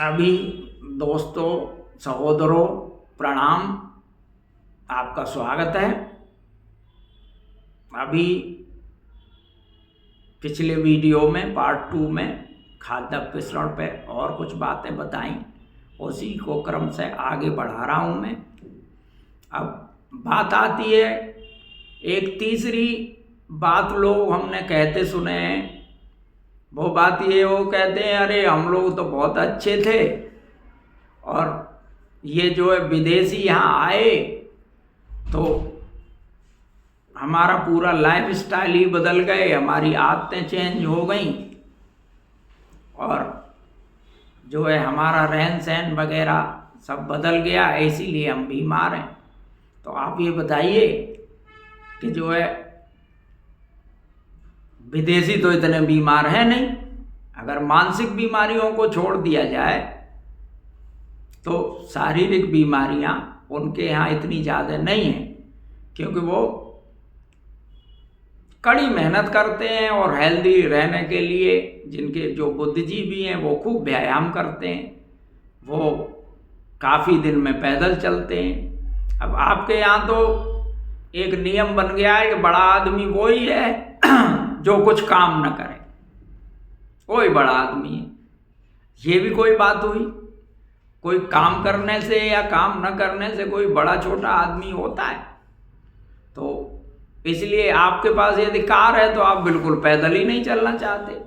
अभी दोस्तों, सहोदरों, प्रणाम। आपका स्वागत है। अभी पिछले वीडियो में पार्ट 2 में खाद्य अपमिश्रण पे और कुछ बातें बताई, उसी को क्रम से आगे बढ़ा रहा हूँ मैं। अब बात आती है एक तीसरी बात, लोग हमने कहते सुने हैं। वो बात ये, वो कहते हैं अरे हम लोग तो बहुत अच्छे थे और ये जो है विदेशी यहाँ आए तो हमारा पूरा लाइफ स्टाइल ही बदल गए, हमारी आदतें चेंज हो गई और जो है हमारा रहन सहन वगैरह सब बदल गया, इसीलिए हम बीमार हैं। तो आप ये बताइए कि जो है विदेशी तो इतने बीमार हैं नहीं। अगर मानसिक बीमारियों को छोड़ दिया जाए तो शारीरिक बीमारियां उनके यहाँ इतनी ज़्यादा नहीं हैं, क्योंकि वो कड़ी मेहनत करते हैं और हेल्दी रहने के लिए जिनके जो बुद्धिजीवी हैं वो खूब व्यायाम करते हैं, वो काफ़ी दिन में पैदल चलते हैं। अब आपके यहाँ तो एक नियम बन गया है कि बड़ा आदमी वही है जो कुछ काम न करे, कोई बड़ा आदमी है। ये भी कोई बात हुई? कोई काम करने से या काम न करने से कोई बड़ा छोटा आदमी होता है? तो इसलिए आपके पास यदि कार है तो आप बिल्कुल पैदल ही नहीं चलना चाहते,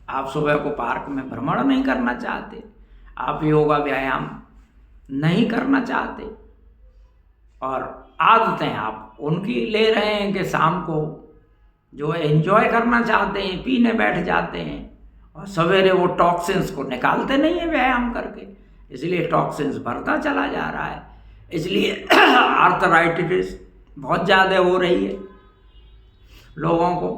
आप सुबह को पार्क में भ्रमण नहीं करना चाहते, आप योगा व्यायाम नहीं करना चाहते और आदतें आप उनकी ले रहे हैं कि शाम को जो है एंजॉय करना चाहते हैं, पीने बैठ जाते हैं और सवेरे वो टॉक्सिन्स को निकालते नहीं है व्यायाम करके, इसलिए टॉक्सिन्स बढ़ता चला जा रहा है। इसलिए आर्थराइटिस बहुत ज़्यादा हो रही है लोगों को।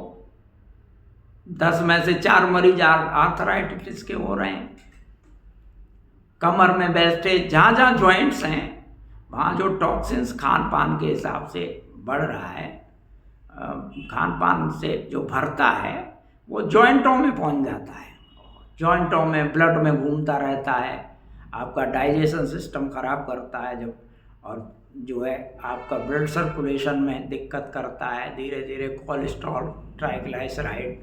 10 में से 4 मरीज आर्थराइटिस के हो रहे हैं। कमर में बैठे जहाँ जहाँ जॉइंट्स हैं वहाँ जो टॉक्सिन्स खान पान के हिसाब से बढ़ रहा है, खान पान से जो भरता है वो जॉइंटों में पहुँच जाता है, जॉइंटों में ब्लड में घूमता रहता है, आपका डाइजेशन सिस्टम खराब करता है जब, और जो है आपका ब्लड सर्कुलेशन में दिक्कत करता है। धीरे धीरे कोलेस्ट्रॉल, ट्राइग्लिसराइड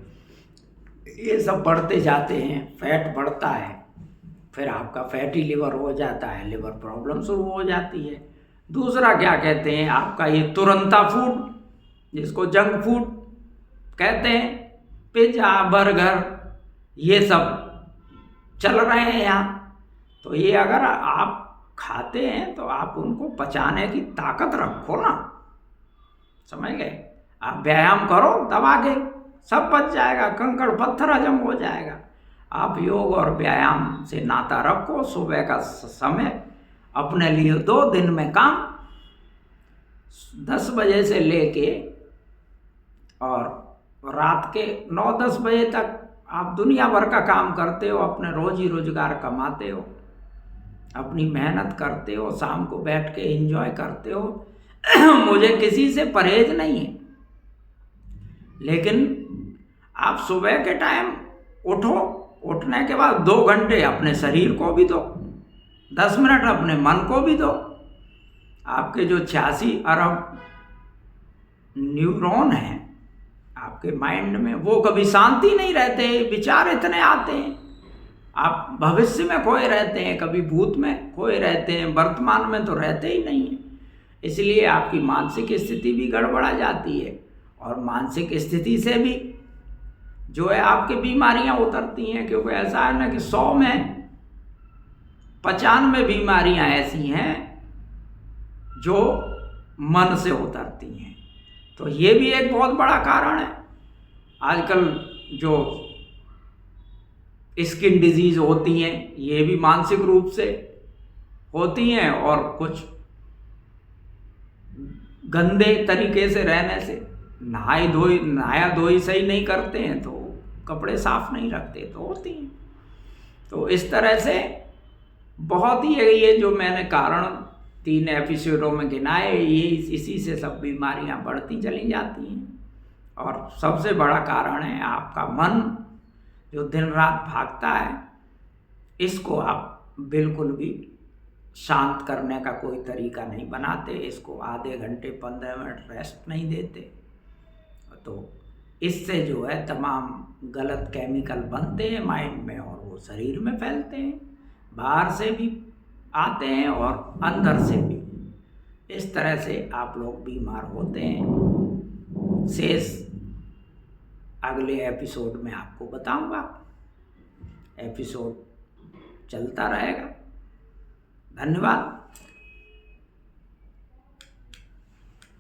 ये सब बढ़ते जाते हैं, फैट बढ़ता है, फिर आपका फैटी लिवर हो जाता है, लिवर प्रॉब्लम शुरू हो जाती है। दूसरा क्या कहते हैं, आपका ये तुरंता फूड जिसको जंक फूड कहते हैं, पिज्ज़ा बर्गर ये सब चल रहे हैं यहाँ। तो ये अगर आप खाते हैं तो आप उनको पचाने की ताकत रखो ना, समझ गए? आप व्यायाम करो, दबा के सब बच जाएगा, कंकड़ पत्थर हजम हो जाएगा। आप योग और व्यायाम से नाता रखो। सुबह का समय अपने लिए 2 दिन में काम, 10 बजे से लेके और रात के 9-10 बजे तक आप दुनिया भर का काम करते हो, अपने रोजी रोजगार कमाते हो, अपनी मेहनत करते हो, शाम को बैठ के एंजॉय करते हो। मुझे किसी से परहेज नहीं है, लेकिन आप सुबह के टाइम उठो, उठने के बाद 2 घंटे अपने शरीर को भी दो, 10 मिनट अपने मन को भी दो। आपके जो 86 अरब न्यूरॉन हैं आपके माइंड में, वो कभी शांति नहीं रहते, विचार इतने आते हैं, आप भविष्य में खोए रहते हैं, कभी भूत में खोए रहते हैं, वर्तमान में तो रहते ही नहीं हैं। इसलिए आपकी मानसिक स्थिति भी गड़बड़ा जाती है और मानसिक स्थिति से भी जो है आपकी बीमारियां उतरती हैं, क्योंकि ऐसा है ना कि 100 में 95 बीमारियां ऐसी हैं जो मन से उतरती हैं। तो ये भी एक बहुत बड़ा कारण है। आजकल जो स्किन डिजीज होती हैं ये भी मानसिक रूप से होती हैं, और कुछ गंदे तरीके से रहने से, नहाया धोई सही नहीं करते हैं तो कपड़े साफ नहीं रखते तो होती हैं। तो इस तरह से बहुत ही ये जो मैंने कारण 3 एपिसोडों में गिनाए, ये इसी से सब बीमारियां बढ़ती चली जाती हैं। और सबसे बड़ा कारण है आपका मन जो दिन रात भागता है, इसको आप बिल्कुल भी शांत करने का कोई तरीका नहीं बनाते, इसको आधे घंटे 15 मिनट रेस्ट नहीं देते, तो इससे जो है तमाम गलत केमिकल बनते हैं माइंड में और वो शरीर में फैलते हैं, बाहर से भी आते हैं और अंदर से भी। इस तरह से आप लोग बीमार होते हैं। शेष अगले एपिसोड में आपको बताऊंगा, एपिसोड चलता रहेगा। धन्यवाद।